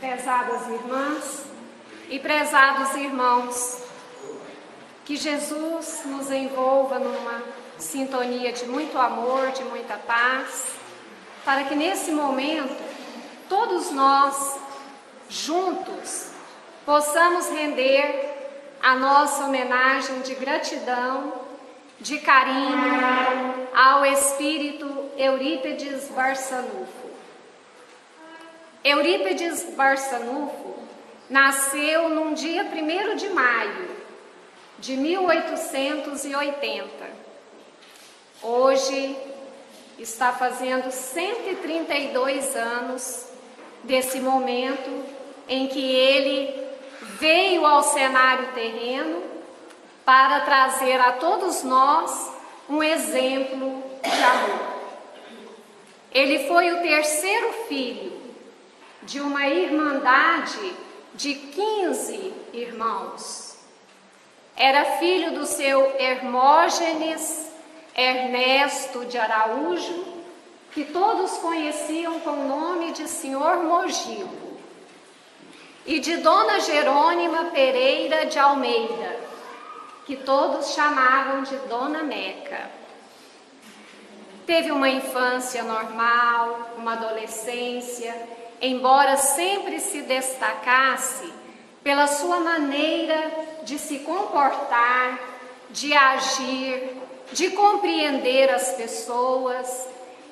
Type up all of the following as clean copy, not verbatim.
Prezadas irmãs e prezados irmãos, que Jesus nos envolva numa sintonia de muito amor, de muita paz, para que nesse momento todos nós, juntos, possamos render a nossa homenagem de gratidão, de carinho ao Espírito Eurípides Barçanufo. Eurípides Barçanufo nasceu num dia 1º de maio de 1880. Hoje está fazendo 132 anos desse momento em que ele veio ao cenário terreno para trazer a todos nós um exemplo de amor. Ele foi o 3º filho de uma irmandade de 15 irmãos. Era filho do seu Hermógenes Ernesto de Araújo, que todos conheciam com o nome de Senhor Mogibo, e de Dona Jerônima Pereira de Almeida, que todos chamavam de Dona Meca. Teve uma infância normal, uma adolescência, embora sempre se destacasse pela sua maneira de se comportar, de agir, de compreender as pessoas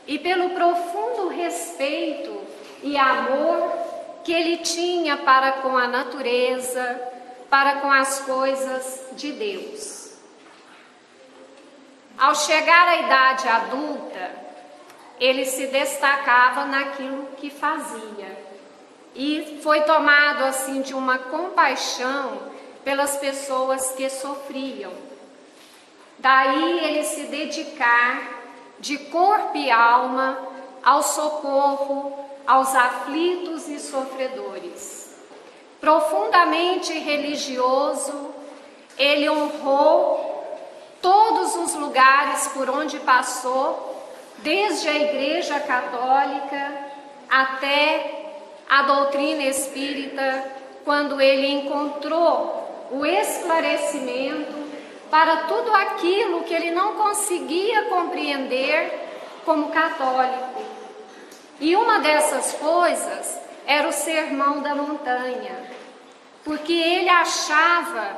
e pelo profundo respeito e amor que ele tinha para com a natureza, para com as coisas de Deus. Ao chegar à idade adulta, ele se destacava naquilo que fazia e foi tomado assim de uma compaixão pelas pessoas que sofriam. Daí ele se dedicar de corpo e alma ao socorro aos aflitos e sofredores. Profundamente religioso, ele honrou todos os lugares por onde passou, desde a Igreja Católica até a doutrina espírita, quando ele encontrou o esclarecimento para tudo aquilo que ele não conseguia compreender como católico. E uma dessas coisas era o Sermão da Montanha, porque ele achava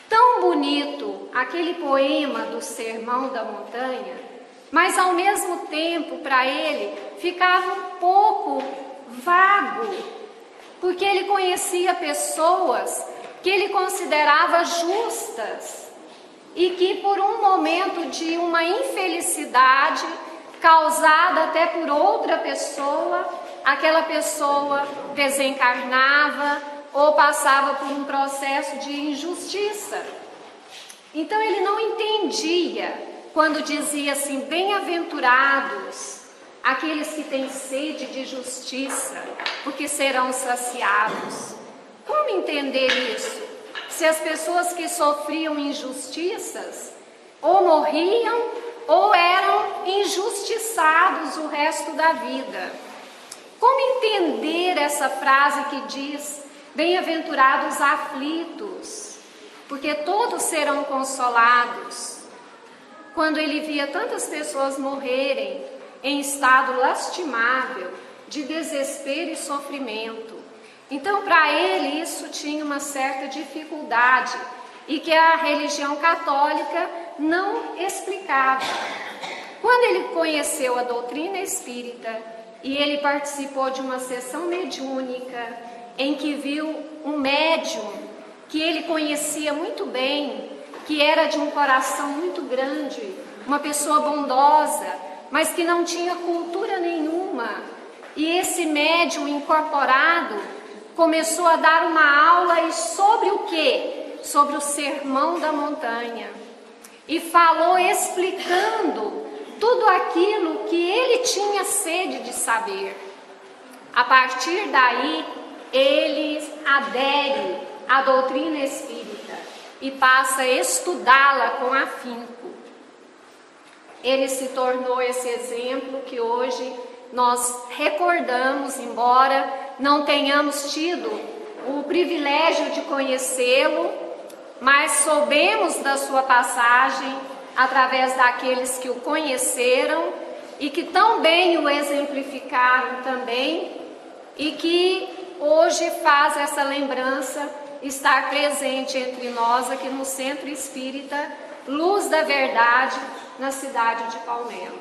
tão bonito aquele poema do Sermão da Montanha, mas ao mesmo tempo para ele ficava um pouco vago, porque ele conhecia pessoas que ele considerava justas e que por um momento de uma infelicidade causada até por outra pessoa, aquela pessoa desencarnava ou passava por um processo de injustiça. Então ele não entendia quando dizia assim: bem-aventurados aqueles que têm sede de justiça, porque serão saciados. Como entender isso? Se as pessoas que sofriam injustiças ou morriam ou eram injustiçados o resto da vida. Como entender essa frase que diz: bem-aventurados aflitos, porque todos serão consolados? Quando ele via tantas pessoas morrerem em estado lastimável, de desespero e sofrimento. Então, para ele, isso tinha uma certa dificuldade e que a religião católica não explicava. Quando ele conheceu a doutrina espírita e ele participou de uma sessão mediúnica em que viu um médium que ele conhecia muito bem, que era de um coração muito grande, uma pessoa bondosa, mas que não tinha cultura nenhuma, e esse médium incorporado começou a dar uma aula e sobre o quê? Sobre o Sermão da Montanha. E falou explicando tudo aquilo que ele tinha sede de saber. A partir daí, ele adere à doutrina espírita e passa a estudá-la com afinco. Ele se tornou esse exemplo que hoje nós recordamos, embora não tenhamos tido o privilégio de conhecê-lo, mas soubemos da sua passagem através daqueles que o conheceram e que tão bem o exemplificaram também, e que hoje faz essa lembrança estar presente entre nós aqui no Centro Espírita Luz da Verdade, na cidade de Palmelo.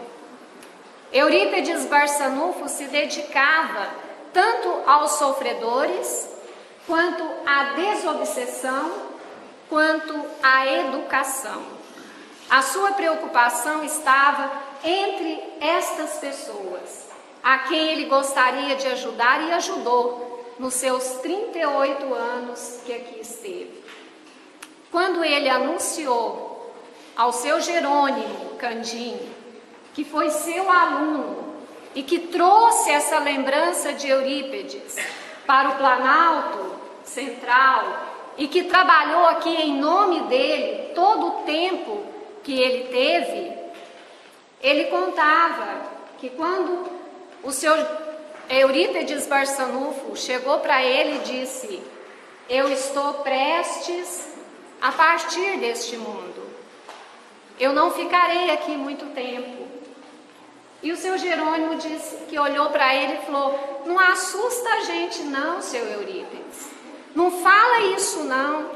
Eurípides Barçanufo se dedicava tanto aos sofredores, quanto à desobsessão, quanto à educação. A sua preocupação estava entre estas pessoas, a quem ele gostaria de ajudar e ajudou nos seus 38 anos que aqui esteve. Quando ele anunciou ao seu Jerônimo Candim, que foi seu aluno e que trouxe essa lembrança de Eurípides para o Planalto Central e que trabalhou aqui em nome dele todo o tempo que ele teve, ele contava que quando o seu Eurípides Barçanufo chegou para ele e disse: eu estou prestes a partir deste mundo, eu não ficarei aqui muito tempo. E o seu Jerônimo disse que olhou para ele e falou: não assusta a gente não, seu Eurípides, não fala isso não.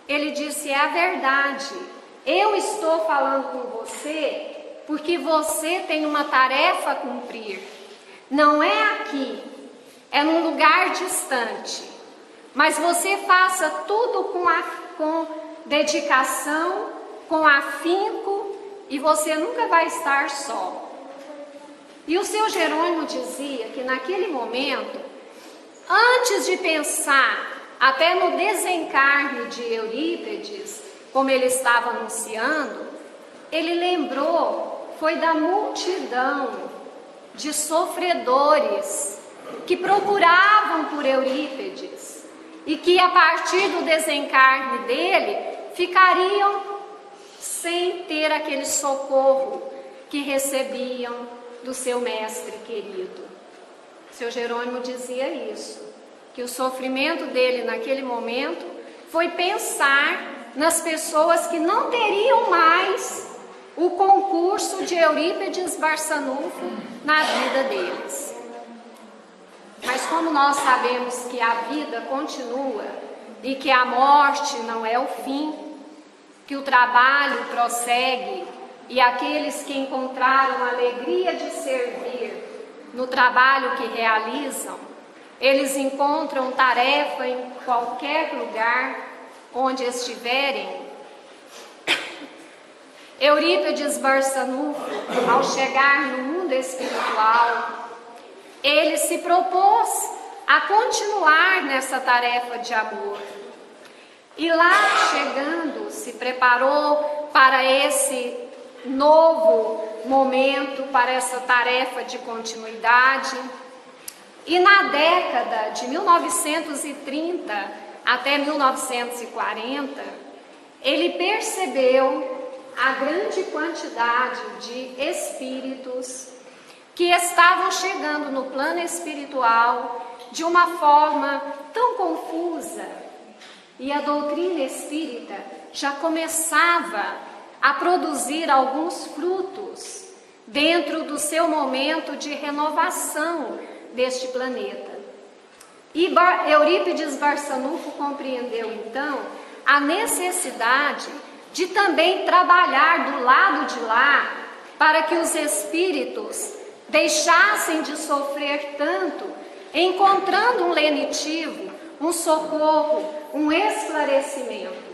Ele disse: é a verdade, eu estou falando com você porque você tem uma tarefa a cumprir. Não é aqui, é num lugar distante, mas você faça tudo com dedicação, com afinco, e você nunca vai estar só. E o seu Jerônimo dizia que naquele momento, antes de pensar até no desencarne de Eurípides, como ele estava anunciando, ele lembrou, foi da multidão de sofredores que procuravam por Eurípides e que a partir do desencarne dele ficariam sem ter aquele socorro que recebiam do seu mestre querido. Seu Jerônimo dizia isso, que o sofrimento dele naquele momento foi pensar nas pessoas que não teriam mais o concurso de Eurípides Barçanufo na vida deles. Mas como nós sabemos que a vida continua e que a morte não é o fim, que o trabalho prossegue, e aqueles que encontraram a alegria de servir no trabalho que realizam, eles encontram tarefa em qualquer lugar onde estiverem. Eurípides Barçanufo, ao chegar no mundo espiritual, ele se propôs a continuar nessa tarefa de amor. E lá chegando, se preparou para esse novo momento, para essa tarefa de continuidade. E na década de 1930 até 1940, ele percebeu a grande quantidade de espíritos que estavam chegando no plano espiritual de uma forma tão confusa, e a doutrina espírita já começava a produzir alguns frutos dentro do seu momento de renovação deste planeta. E Eurípides Barçanufo compreendeu então a necessidade de também trabalhar do lado de lá para que os espíritos deixassem de sofrer tanto, encontrando um lenitivo, um socorro, um esclarecimento.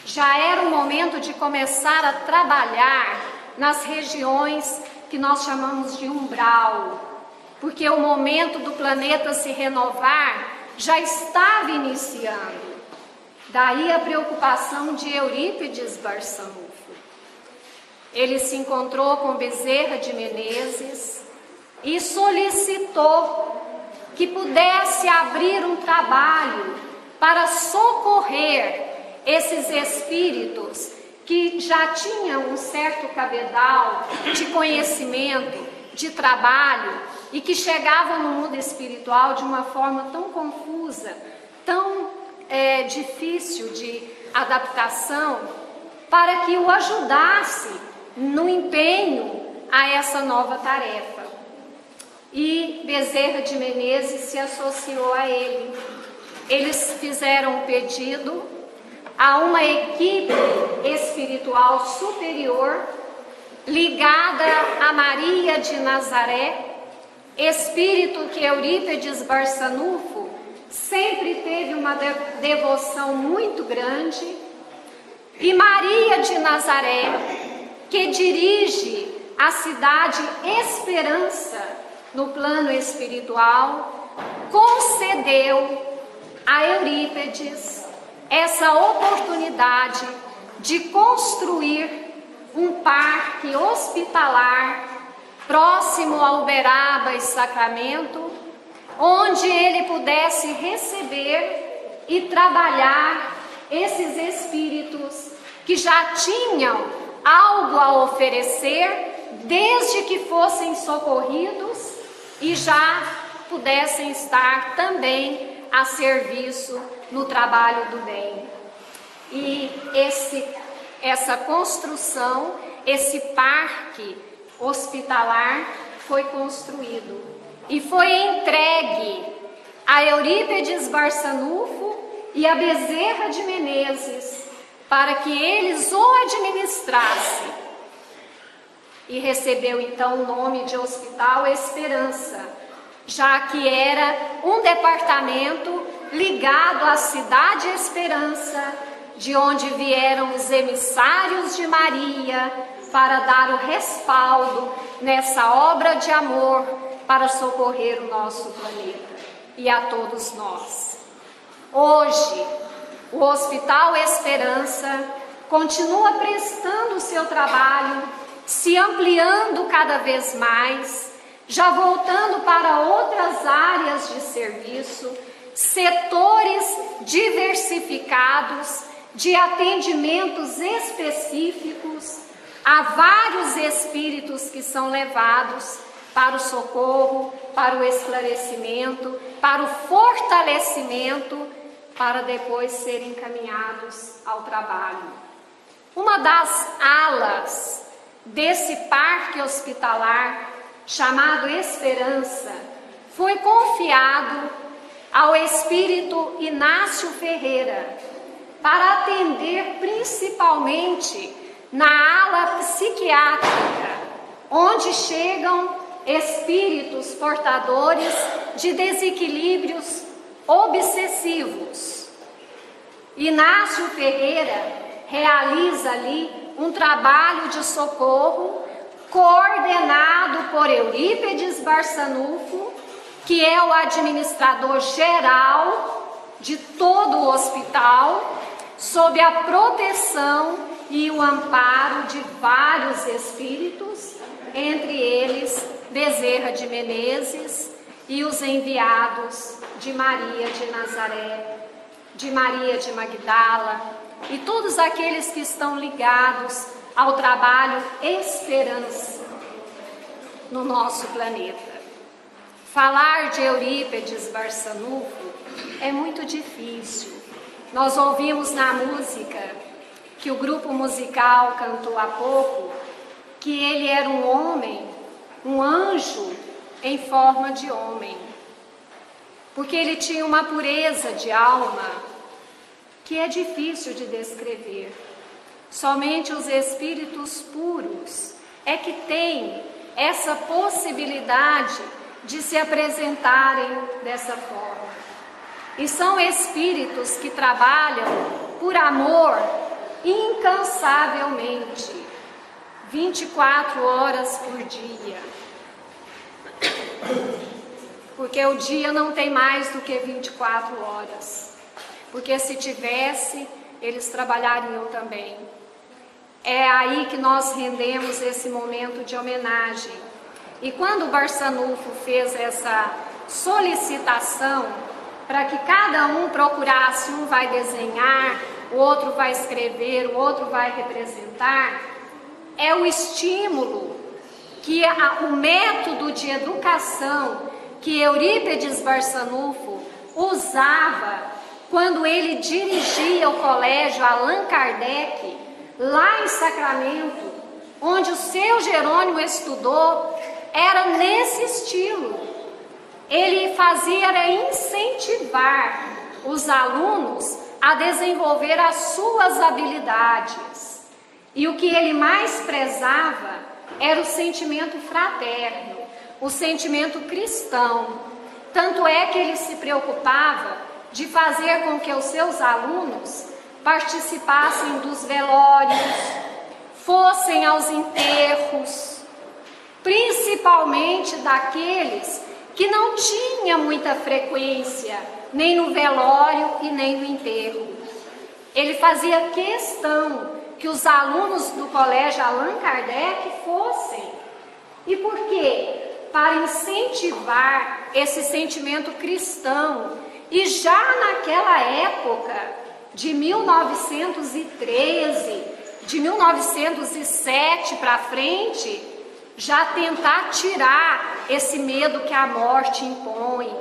Já era o momento de começar a trabalhar nas regiões que nós chamamos de umbral, porque o momento do planeta se renovar já estava iniciando. Daí a preocupação de Eurípides Barçanufo. Ele se encontrou com Bezerra de Menezes e solicitou que pudesse abrir um trabalho para socorrer esses espíritos que já tinham um certo cabedal de conhecimento, de trabalho, e que chegavam no mundo espiritual de uma forma tão confusa, tão difícil de adaptação, para que o ajudasse no empenho a essa nova tarefa. E Bezerra de Menezes se associou a ele. Eles fizeram um pedido a uma equipe espiritual superior ligada a Maria de Nazaré, espírito que Eurípedes Barçanufo sempre teve uma devoção muito grande, e Maria de Nazaré, que dirige a cidade Esperança no plano espiritual, concedeu a Eurípedes essa oportunidade de construir um parque hospitalar próximo a Uberaba e Sacramento, onde ele pudesse receber e trabalhar esses espíritos que já tinham algo a oferecer desde que fossem socorridos e já pudessem estar também a serviço no trabalho do bem. E essa construção, esse parque hospitalar foi construído e foi entregue a Eurípedes Barçanufo e a Bezerra de Menezes para que eles o administrassem. E recebeu então o nome de Hospital Esperança, já que era um departamento ligado à cidade Esperança, de onde vieram os emissários de Maria para dar o respaldo nessa obra de amor para socorrer o nosso planeta e a todos nós. Hoje, o Hospital Esperança continua prestando o seu trabalho, se ampliando cada vez mais, já voltando para outras áreas de serviço, setores diversificados de atendimentos específicos. Há vários espíritos que são levados para o socorro, para o esclarecimento, para o fortalecimento, para depois serem encaminhados ao trabalho. Uma das alas desse parque hospitalar, chamado Esperança, foi confiado ao espírito Inácio Ferreira, para atender principalmente na ala psiquiátrica, onde chegam espíritos portadores de desequilíbrios obsessivos. Inácio Ferreira realiza ali um trabalho de socorro coordenado por Eurípedes Barçanufo, que é o administrador geral de todo o hospital, sob a proteção e o amparo de vários espíritos, entre eles Bezerra de Menezes e os enviados de Maria de Nazaré, de Maria de Magdala e todos aqueles que estão ligados ao trabalho Esperança no nosso planeta. Falar de Eurípedes Barçanufo é muito difícil. Nós ouvimos na música que o grupo musical cantou há pouco, que ele era um homem, um anjo em forma de homem, porque ele tinha uma pureza de alma que é difícil de descrever. Somente os espíritos puros é que têm essa possibilidade de se apresentarem dessa forma. E são espíritos que trabalham por amor incansavelmente, 24 horas por dia. Porque o dia não tem mais do que 24 horas. Porque se tivesse, eles trabalhariam também. É aí que nós rendemos esse momento de homenagem. E quando o Barçanufo fez essa solicitação para que cada um procurasse, um vai desenhar, o outro vai escrever, o outro vai representar, é o estímulo que o método de educação que Eurípides Barçanufo usava quando ele dirigia o colégio Allan Kardec, lá em Sacramento, onde o seu Jerônimo estudou, era nesse estilo. Ele fazia era incentivar os alunos a desenvolver as suas habilidades. E o que ele mais prezava era o sentimento fraterno, o sentimento cristão. Tanto é que ele se preocupava de fazer com que os seus alunos participassem dos velórios, fossem aos enterros, principalmente daqueles que não tinham muita frequência, nem no velório e nem no enterro. Ele fazia questão que os alunos do colégio Allan Kardec fossem. E por quê? Para incentivar esse sentimento cristão. E já naquela época, de 1913, de 1907 para frente, já tentar tirar esse medo que a morte impõe,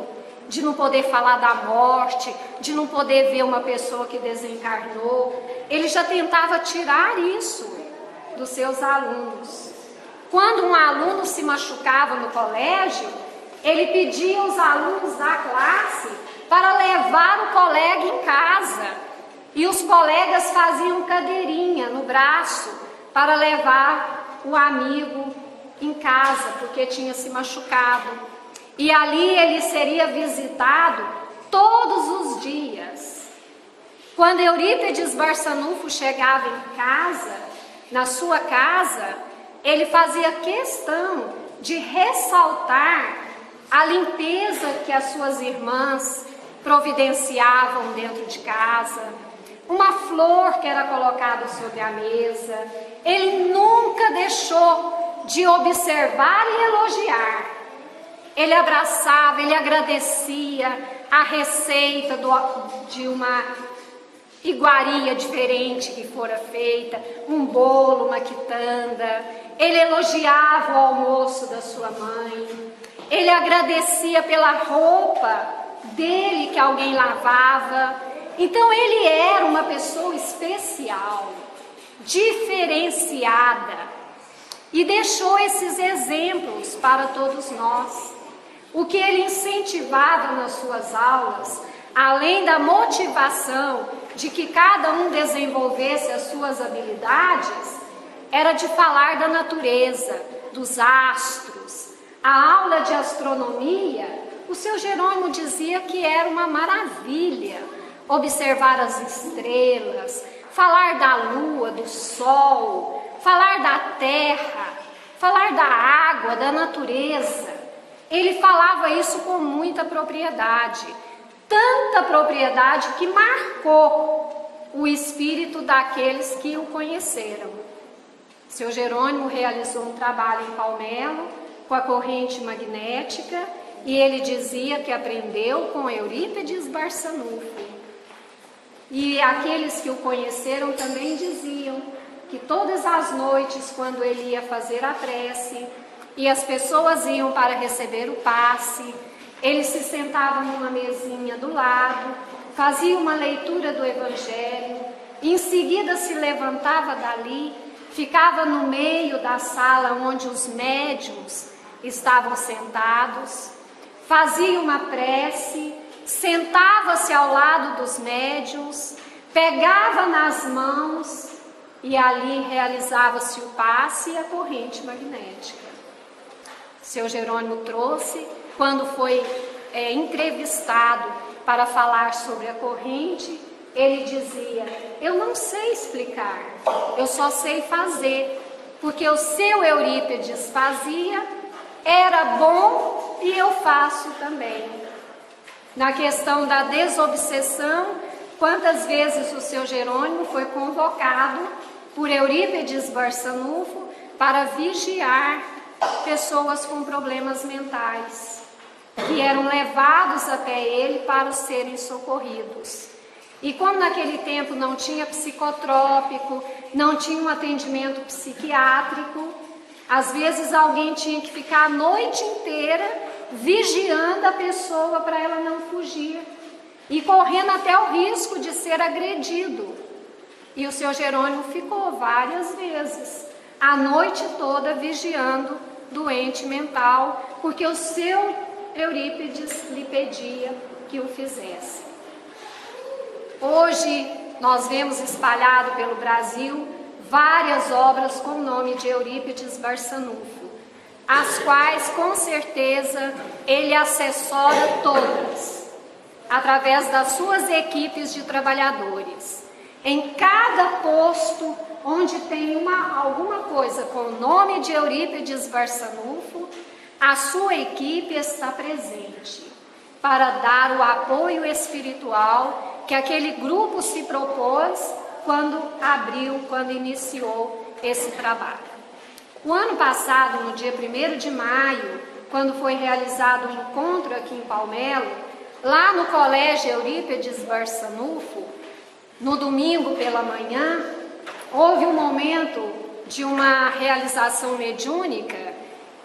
de não poder falar da morte, de não poder ver uma pessoa que desencarnou. Ele já tentava tirar isso dos seus alunos. Quando um aluno se machucava no colégio, ele pedia aos alunos da classe para levar o colega em casa. E os colegas faziam cadeirinha no braço para levar o amigo em casa, porque tinha se machucado. E ali ele seria visitado todos os dias. Quando Eurípides Barçanufo chegava em casa, na sua casa, ele fazia questão de ressaltar a limpeza que as suas irmãs providenciavam dentro de casa, uma flor que era colocada sobre a mesa. Ele nunca deixou de observar e elogiar. Ele abraçava, ele agradecia a receita de uma iguaria diferente que fora feita, um bolo, uma quitanda. Ele elogiava o almoço da sua mãe. Ele agradecia pela roupa dele que alguém lavava. Então ele era uma pessoa especial, diferenciada, e deixou esses exemplos para todos nós. O que ele incentivava nas suas aulas, além da motivação de que cada um desenvolvesse as suas habilidades, era de falar da natureza, dos astros. A aula de astronomia, o seu Jerônimo dizia que era uma maravilha observar as estrelas, falar da lua, do sol, falar da terra, falar da água, da natureza. Ele falava isso com muita propriedade, tanta propriedade que marcou o espírito daqueles que o conheceram. Seu Jerônimo realizou um trabalho em Palmelo com a corrente magnética e ele dizia que aprendeu com Eurípides Barçanufo. E aqueles que o conheceram também diziam que todas as noites, quando ele ia fazer a prece e as pessoas iam para receber o passe, ele se sentava numa mesinha do lado, fazia uma leitura do Evangelho, em seguida se levantava dali, ficava no meio da sala onde os médiuns estavam sentados, fazia uma prece, sentava-se ao lado dos médiuns, pegava nas mãos e ali realizava-se o passe e a corrente magnética. Seu Jerônimo trouxe, quando foi entrevistado para falar sobre a corrente, ele dizia: eu não sei explicar, eu só sei fazer, porque o seu Eurípides fazia, era bom e eu faço também. Na questão da desobsessão, quantas vezes o seu Jerônimo foi convocado por Eurípides Barçanufo para vigiar pessoas com problemas mentais, que eram levados até ele para serem socorridos. E como naquele tempo não tinha psicotrópico, não tinha um atendimento psiquiátrico, Às vezes alguém tinha que ficar a noite inteira vigiando a pessoa para ela não fugir e correndo até o risco de ser agredido. E o seu Jerônimo ficou várias vezes, a noite toda vigiando doente mental, porque o seu Eurípides lhe pedia que o fizesse. Hoje nós vemos espalhado pelo Brasil várias obras com o nome de Eurípides Barçanufo, as quais com certeza ele assessora todas, através das suas equipes de trabalhadores. Em cada posto onde tem alguma coisa com o nome de Eurípides Barçanufo, a sua equipe está presente para dar o apoio espiritual que aquele grupo se propôs quando iniciou esse trabalho. O ano passado, no dia 1º de maio, quando foi realizado um encontro aqui em Palmelo, lá no Colégio Eurípides Barçanufo, no domingo pela manhã, houve um momento de uma realização mediúnica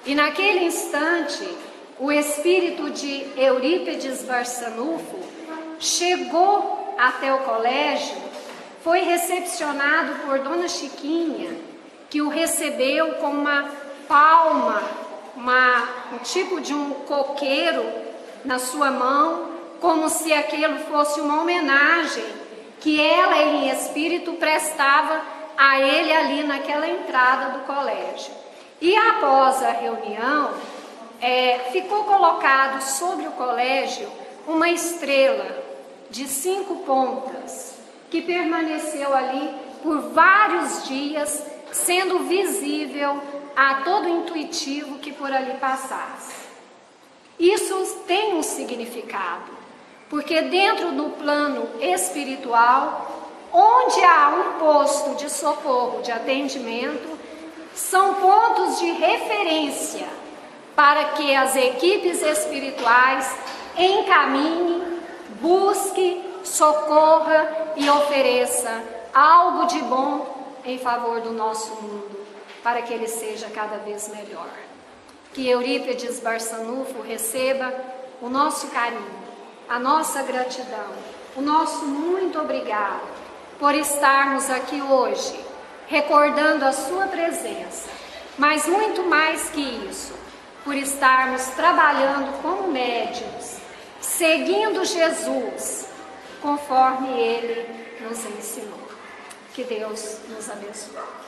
e naquele instante o espírito de Eurípides Barçanufo chegou até o colégio, foi recepcionado por Dona Chiquinha, que o recebeu com uma palma, um tipo de um coqueiro na sua mão, como se aquilo fosse uma homenagem que ela em espírito prestava a ele ali naquela entrada do colégio. E após a reunião, ficou colocado sobre o colégio uma estrela de 5 pontas, que permaneceu ali por vários dias, sendo visível a todo intuitivo que por ali passasse. Isso tem um significado, porque dentro do plano espiritual, onde há um posto de socorro, de atendimento, são pontos de referência para que as equipes espirituais encaminhem, busquem, socorra e ofereça algo de bom em favor do nosso mundo, para que ele seja cada vez melhor. Que Eurípides Barçanufo receba o nosso carinho, a nossa gratidão, o nosso muito obrigado por estarmos aqui hoje, recordando a sua presença, mas muito mais que isso, por estarmos trabalhando como médiuns, seguindo Jesus, conforme Ele nos ensinou. Que Deus nos abençoe.